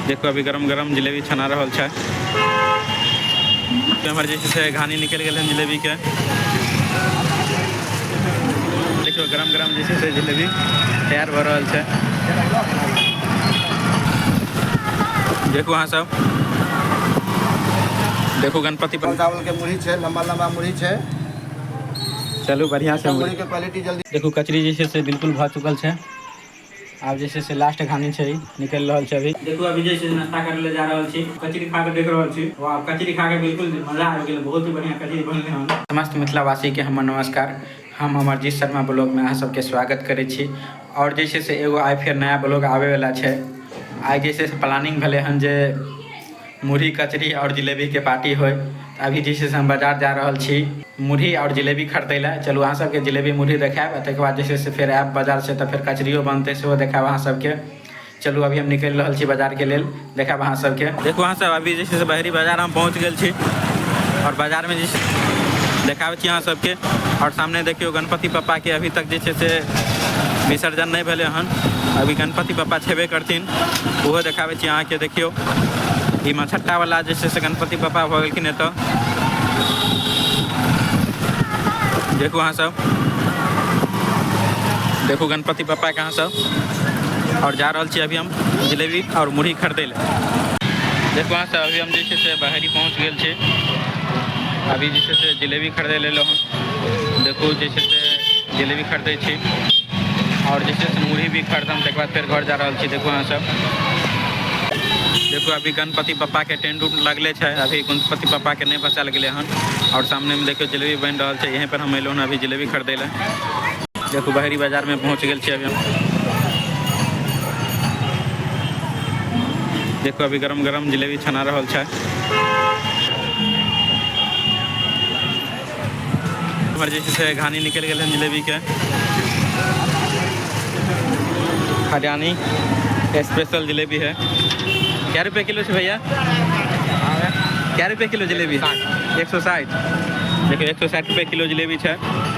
देखो अभी गरम गरम जिलेबी छना रहा है। हमारे जैसे घानी निकल गए जिलेबी के। देखो गरम गरम जैसे जिलेबी तैयार हो रहा है। देखो हाँ सब देखो गणपति चावल के मुरही है, लंबा लंबा मुरही है। चलो बढ़िया से मुरही के क्वालिटी जल्दी। देखो कचरी जैसे से बिल्कुल भ चुकल है। अब जैसे से लास्ट घानी है निकल रहा है। अभी देखो अभी जैसे नाश्ता कर ले जा रहा है। कचरी खा के देख रहा है। वाह कचरी खा के बिल्कुल मजा आ गया। बहुत ही बढ़िया कचरी बनले हन। समस्त मिथिलावासी के हमर नमस्कार। हम अमरजीत शर्मा ब्लॉग में अहाँ सबके स्वागत करे छी। और जैसे से एगो आइ फिर नया ब्लॉग आवे वाला है। आई जैसे से प्लानिंग भले हन जे मुरही कचरी और जिलेबी के पार्टी हो। अभी जैसे से हम बाजार जा रहा छी मुरही और जिलेबी खरीदे ला। चलू अहाँ सबके जिलेबी मुरही देखाब। तक बाद जैसे से फिर आयब बाजार से तो फिर कचरियो बनते से देखाब अहाँ सबके। चलू अभी हम निकल रहा छी बाजार के लेल देखाब अहाँ सबके। देखो अहाँ सब अभी जैसे से बहरी बाजार हम पहुँच गए छी। और बाजार में जैसे देखाब छी अहाँ सबके। और सामने देखियो गणपति पप्पा के अभी तक जैसे से विसर्जन नहीं भेले हन। अभी गणपति पप्पा छेबे करथिन वो देखाबे छी अहाँ के। देखियो ई मछट्टा वाला जैसे से गणपति पप्पा हो गए तो देखो अहाँ सब देखो गणपति पप्पा के अहाँ सब। और जा रहा छी अभी हम जिलेबी और मुरही खरीदे ले। देखो अहाँ सब अभी हम जैसे से बहरी पहुँच गए छे। अभी जैसे से जिलेबी खरीदे ले लो हम। देखो जैसे से जिलेबी खरीदे छी और जैसे से मुरही भी खरीदम। तक बाद फिर घर जा रहा छी। देखो अहाँ सब देखो अभी गणपति पप्पा के टेंट उंट लगले है। अभी गणपति पप्पा के नहीं बचाल गए हन। और सामने में देखो जिलेबी बन रहा है। यहीं पर हम अलो अभी जिलेबी खरीदे ले। देखो बहरी बाजार में पहुँच गए अभी हम। देखो अभी गरम गरम जिलेबी छना रहा है। हमारे जैसे से घानी निकल गए जिलेबी के। हरियाणी स्पेशल जिलेबी है। क्या रुपये किलो है भैया? क्या रुपये किलो जिलेबी? 160। देखो 160 रुपये किलो जिलेबी है।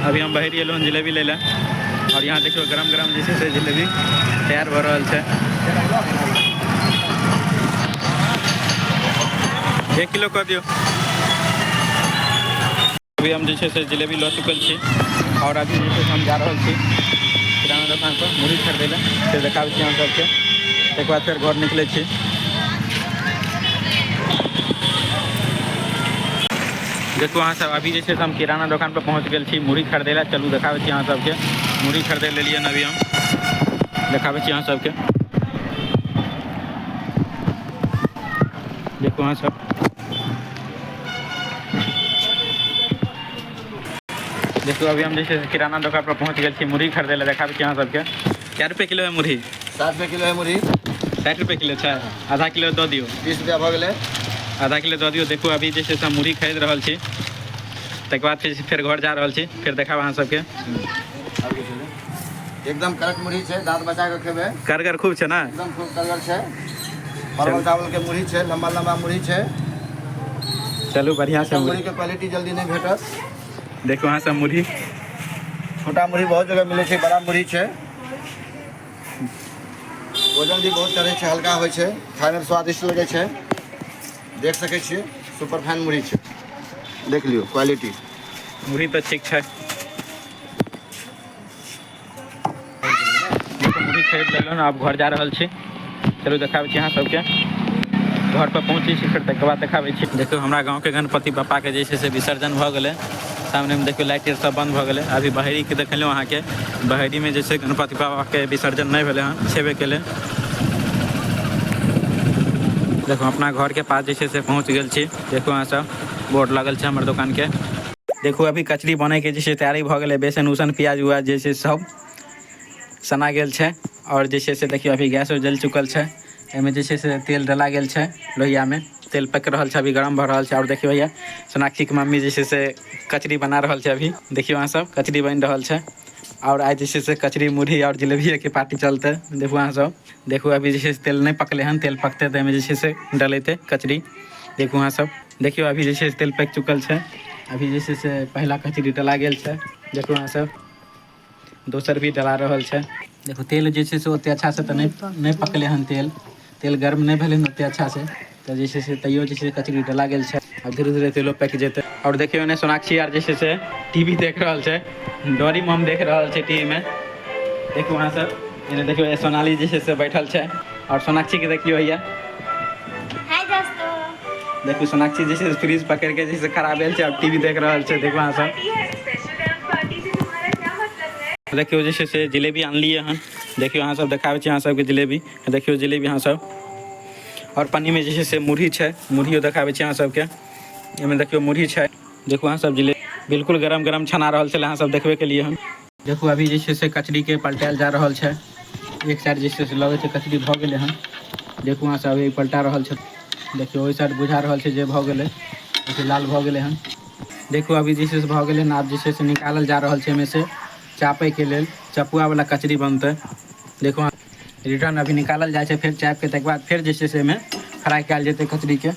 अभी हम बहरी एलो जिलेबी ले लें। और यहाँ देखो गरम गरम जैसे से जिलेबी तैयार हो रहा है। 1 किलो कर दियो। अभी हम जैसे से जिलेबी लो चुकल छी। और अभी जैसे हम जा रहा छी किराना दुकान पर मुरही खरीदे ले। फिर देखाबे छी हम सबके। एक बार फिर घर निकले छी। देखो अहाँ सब अभी जैसे हम किराना दुकान पर पहुँच गए छी मुरही खरीदे ला। चलू देखाबे छी अहाँ सबके। मुरही खरीदे ले लिए अभी हम देखाबे छी अहाँ सबके। देखो अहाँ सब देखो अभी हम जैसे किराना दुकान पर पहुँच गए छी मुरही खरीदे ला। देखाबे छी अहाँ सबके। क्या रुपये किलो है मुरही? 60 रुपये किलो है मुरही। 60 रुपये किलो है। आधा किलो दो दियो। 30 रुपया भ गए। आधा किलो दो दियो। देखो अभी जैसे हम मुरही खरीद रहा छी। तक बाद फिर घर जा रहा छी। फिर देखाब अहाँ सबके। एकदम कड़क मुरही है। दांत बचा के खेबे। करगर खूब है ना? एकदम खूब करगर है। परवल चावल के मुरही है, लंबा लंबा मुरही है। चलो बढ़िया से मुरही के क्वालिटी जल्दी नहीं भेटत। देखो अहाँ सब मुरही। छोटा मुरही बहुत जगह मिले छै। बड़ा मुरही है। वजन भी बहुत चढ़े छै, हल्का होइ छै, खाए में स्वादिष्ट लगे छै। देख सके छिए सुपर फाइन मुरही है। देख लियो क्वालिटी। मुरही तो ठीक है। मुरही खरीद लेलो अब घर जा रहा छी। चलो देखाबे छी अहाँ सबके। घर पर पहुँची छी फिर तक बाद देखाबे छी। देखो हमारा गाँव के गणपति पप्पा के जैसे से विसर्जन भ गए। सामने में देखो लाइट सब बंद भ गए। अभी बहरी के देखलो अहाँ के। बहरी में जैसे गणपति पप्पा के विसर्जन नहीं भेले हन छेबे के लिए। देखो अपना घर के पास जैसे से पहुँच गए छी। देखो अहाँ सब बोर्ड लगल है हमारे दुकान के। देखो अभी कचरी बने के जैसे तैयारी भ गए। बेसन उसन प्याज उआज जैसे सब सना गेल है। और जैसे से देखियो अभी गैस जल चुकल है। एमें जैसे से तेल डला गेल है लोहिया में। तेल पक रहा है अभी गरम भ रहा है। और देखियो भैया सोनाक्षी के मम्मी जैसे से कचरी बना रहा है। अभी देखियो अहाँ सब कचरी बन रहा है। और आज जैसे से कचरी मुरही और जिलेबी के पार्टी चलते। देखो अहाँ सब देखो अभी जैसे तेल नहीं पकले हन। तेल पकते तो जैसे से डलते कचरी। देखो अहाँ सब देखियो अभी जैसे तेल पक चुकल है। अभी जैसे से पहला कचरी डला गेल है। देखो अहाँ सब दोसर भी डला रहा है। देखो तेल जैसे से ओते अच्छा से तो नहीं पकले हन तेल। तेल गर्म नहीं भेल ओते अच्छा से, तो जैसे से तैयो जैसे कचरी डला गेल है। अब धीरे धीरे तेलो पक जेते। और देखियो ने सोनाक्षी आर जैसे से टीवी देख रहा है, डोरेमोन देख रहा है टीवी में। देखियो वहाँ सब इन्हें देखियो सोनाली जैसे से बैठल है। और सोनाक्षी के देखियो भैया, हाय दोस्तों। देखियो सोनाक्षी जैसे फ्रिज पकड़ के जैसे खराब है, अब टीवी देख रहा है। देखो वहाँ सब देखियो जैसे से जिलेबी आन लिए हन। देखियो यहाँ सब देखावे यहाँ सबके जिलेबी, देखियो जिलेबी यहाँ सब। और पन्नी में जैसे से मुरही है, मुरहियो देखावे यहाँ सबके। इनमें देखियो मुरही है। देखो यहाँ सब जिलेबी बिल्कुल गरम गरम छना रहा है यहाँ सब देखबे के लिए हम। देखो अभी जैसे से कचरी के पलटायल जा रहा है। एक साइड जैसे से लगे थे कचरी भ गए हन। देखो वहाँ से अभी पलटा रहा है। देखियो वही साइड बुझा रहा है जे भ गए, जैसे लाल भ गए हन। देखो अभी जैसे से भ गए हन। आप जैसे से निकालल जा रहा है में से चापे के लिए चपुआ वाला कचरी बनते। देखो रिटर्न अभी निकालल जाए, फिर चाप के तक बाद फिर जैसे से में फ्राई कल जेते कचरी के।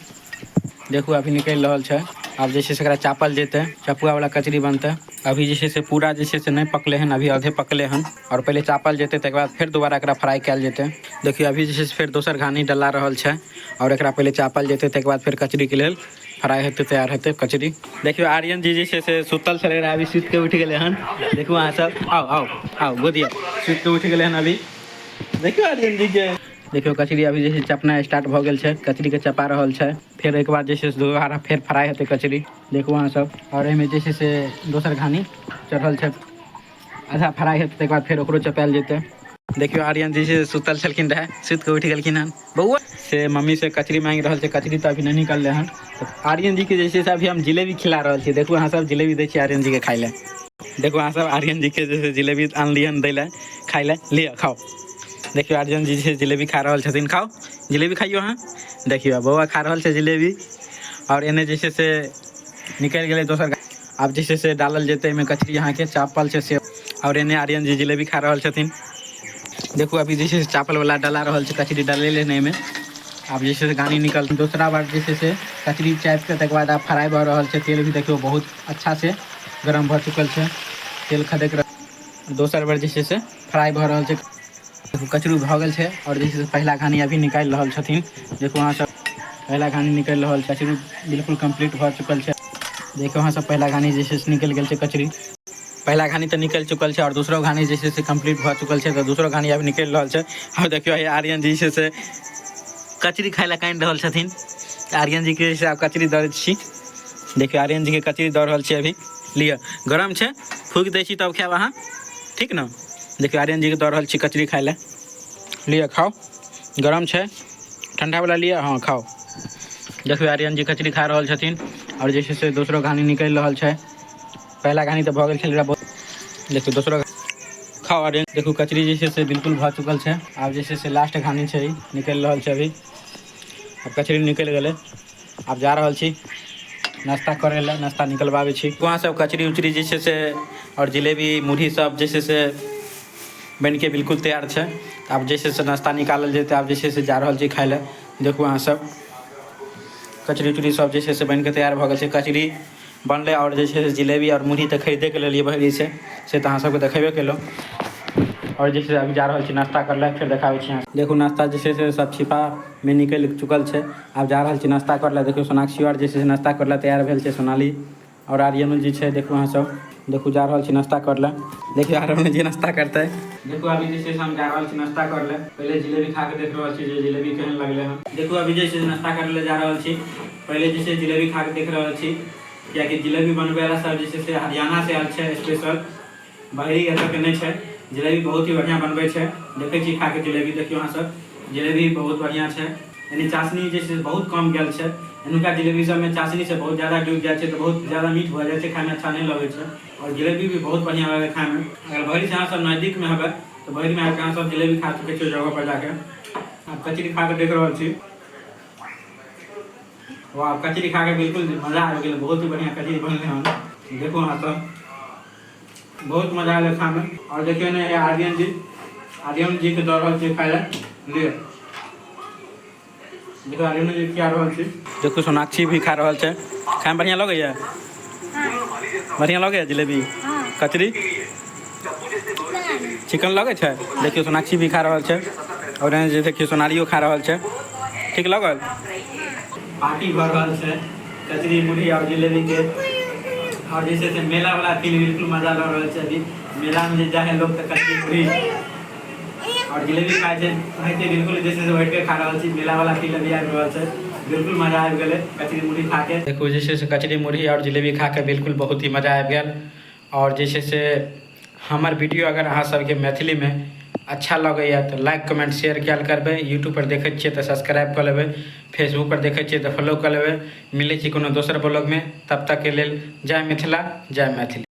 देखो अभी निकल रहा है। अब जैसे से चापल जेते चपुआ वाला कचरी बनते। अभी जैसे से पूरा जैसे से नहीं पकले हन, अभी आधे पकले हन। और पहले चापल जेते तक बाद फिर दोबारा एकरा फ्राई कल जेते। देखिए अभी जैसे से फिर दोसर घानी डला रहा है। और एकरा पहले चापल जेते तक बाद फिर कचरी के लिए फ्राई होते तैयार होते कचरी। देखियो आर्यन जी जैसे से सुतल चले रहे, अभी सुत के उठ गए हन। देखो वहाँ सब आओ आओ आओ गोदिया, सुत के उठ गए हन अभी। देखियो आर्यन जी के। देखियो कचरी अभी जैसे चपना स्टार्ट भ गेल है, कचरी के चपा रहा है। फिर एक बार जैसे दोबारा फिर फ्राई होते कचरी। देखो वहाँ सब। और एमें जैसे से दोसर घानी चढ़ल है, आधा फ्राई होते बाद फिर ओकरो चपायल जेते। देखियो आर्यन जी से सुतल छलखिन रहे, सुत के उठ गलखिन हन। बउआ से मम्मी से कचरी मांग रहा है, कचरी तो अभी नहीं निकल रहे हन। तो आर्यन जी के जैसे से अभी हम जिलेबी खिला रहे थे। देखो वहाँ सब जिलेबी दै छियै आर्यन जी के खाई ले। देखो वहाँ सब आर्यन जी के जैसे जिलेबी आन लियन दै ले खाई ले, लिया खाओ। देखियो आर्यन जी से जिलेबी खा रहा छथिन, खाओ जिलेबी खाइयो। हाँ देखियो बउआ खा रहा है जिलेबी। और एने जैसे से निकल गए दोसर। अब जैसे से डालल जेते में कचरी यहाँ के चापल से। और एने आर्यन जी जिलेबी खा रहा छथिन। देखो अभी जैसे चावल वाला डाला रहा है कचरी डाले लेने में। अब जैसे से गानी निकल दूसरा बार जैसे से कचरी चाप के तक बाद आप फ्राई भ रहा है। तेल भी देखियो बहुत अच्छा से गरम भ चुकल है, तेल खदक रह। दोसर बार जैसे से फ्राई भ रहा है, कचरू भ गल है। और जैसे से पहला घानी अभी निकाल रहा छथिन। देखो वहाँ सब पहला घानी निकल रहा है, कचरू बिल्कुल कंप्लीट भ चुकल है। देखो वहाँ सब पहला घानी जैसे से निकल गल कचरी। पहला घानी तो निकल चुकल है और दूसरो घानी जैसे से कंप्लीट भ चुकल है। तो दूसरो घानी अभी निकल रहा है। और देखियो आर्यन जी जैसे से कचरी खाए ला कान रहा छथिन। आर्यन जी के जैसे आप कचरी दौड़ छी। देखियो आर्यन जी के कचरी दौड़ रहा है अभी। लिया गरम है, फूक दै छी तब खाएब अहाँ, ठीक न। देखियो आर्यन जी के दौड़ रहा है कचरी खाए ला। लिया खाओ, गरम है, ठंडा वाला लिया, हाँ खाओ। देखियो आर्यन जी कचरी खा रहा छथिन। और जैसे से दूसरो घानी निकल रहा है। पहला घानी तो भगल खेल रहा बहुत। देखियो दूसरा खाओ आर्यन। देखो कचरी जैसे से बिल्कुल भ चुकल है। अब जैसे से लास्ट घानी है निकल रहा है अभी। अब कचरी निकल गए। अब जा रहा छी नाश्ता करे ला, नाश्ता निकलवावे छी। वहाँ सब कचरी उचरी जैसे से और जिलेबी मुरही सब जैसे से बन के बिल्कुल तैयार है। अब जैसे से नाश्ता निकालल जेते। अब जैसे से जा रहा छी खाए ला। देखो वहाँ सब कचरी उचरी सब जैसे से बन के तैयार भ गए। कचरी बनले और जैसे जिलेबी और मुरही तो खरीदे के लिए बहरी से तो अहाँ सबके देखेबे केलो। और जैसे अभी जा रहा छी नाश्ता कर ले, फिर देखावे छी। देखो नाश्ता जैसे से सब छिपा में निकल चुकल है। अब जा रहा छी नाश्ता कर ले। देखो सोनाक्षी और जैसे से नाश्ता कर ले तैयार भेल छै, सोनाली और आर्यन जी है। देखो वहाँ सब देखो जा रहा छी नाश्ता कर ले। देखियो आर्यन जी नाश्ता करते। देखो अभी जैसे हम जा रहा छी नाश्ता कर ले। पहले जिलेबी खा के देख रहा छी जे जिलेबी केहन लगले हम। देखो अभी जैसे नाश्ता कर ले जा रहा छी। पहले जैसे जिलेबी खा के देख रहा छी, क्या कि जिलेबी बनबे वाला सब जैसे से हरियाणा से आयल है स्पेशल, बहरी एतऽ के नहीं है। जिलेबी बहुत ही बढ़िया बनबे है, देखे छी खा के जिलेबी। देखियो अहाँ सब जिलेबी बहुत बढ़िया है। यानी चाशनी जैसे बहुत कम गल है। एनुका जिलेबी सब में चाशनी से बहुत ज़्यादा डूब जाए तो बहुत ज़्यादा मीठ हो जाए, खाए में अच्छा नहीं लगे है। और जिलेबी भी बहुत बढ़िया लगे खाए में। अगर बहरी से अहाँ सब नजदीक में है तो बहरी में आके अहाँ सब जिलेबी खा सके जगह पर जाके। आप कचरी खा के देख रहा छी। वाह कचरी खा के बिल्कुल मजा आ गया, बहुत ही बढ़िया कचरी बनले हम। देखो वहाँ सब बहुत मजा आए खाए में। और देखिए ना आर्यन जी के दौड़ रहा खाए लिए। देखो आर्यन जी खा रहा है। देखो सोनाक्षी भी खा रहा है। खाए में बढ़िया लगे है, बढ़िया लगे जिलेबी कचरी चिकन लगे है। देखियो सोनाक्षी भी खा रहा है। और एने जे देखिए सोनालियो खा रहल छै। ठीक लगल? पार्टी भऽ रहल छै कचरी मुरही और जिलेबी के, और जैसे से मेला वाला फील बिल्कुल मजा लग रहल छै। अभी मेला में जे जाए लोग तो कचरी मुरही और जिलेबी खाए छै, वैसे बिल्कुल जैसे से बैठ के खा रहल छी। मेला वाला फील अभी आबि रहल छै, बिल्कुल मजा आबि गेलै कचरी मुरही खा के। देखो जैसे से कचरी मुरही और जिलेबी खा के बिल्कुल बहुत ही मजा आबि गेल। और जैसे से हमर वीडियो अगर अहाँ सबके मैथिली में अच्छा लगैए तो लाइक कमेंट शेयर कयल करबै। यूट्यूब पर देखै छियै तो सब्सक्राइब कर लेबै, फेसबुक पर देखै छियै तो फॉलो कर लेबै। मिलै छी कोनो दोसर ब्लॉग में, तब तक के लेल जय मिथिला जय मैथिली।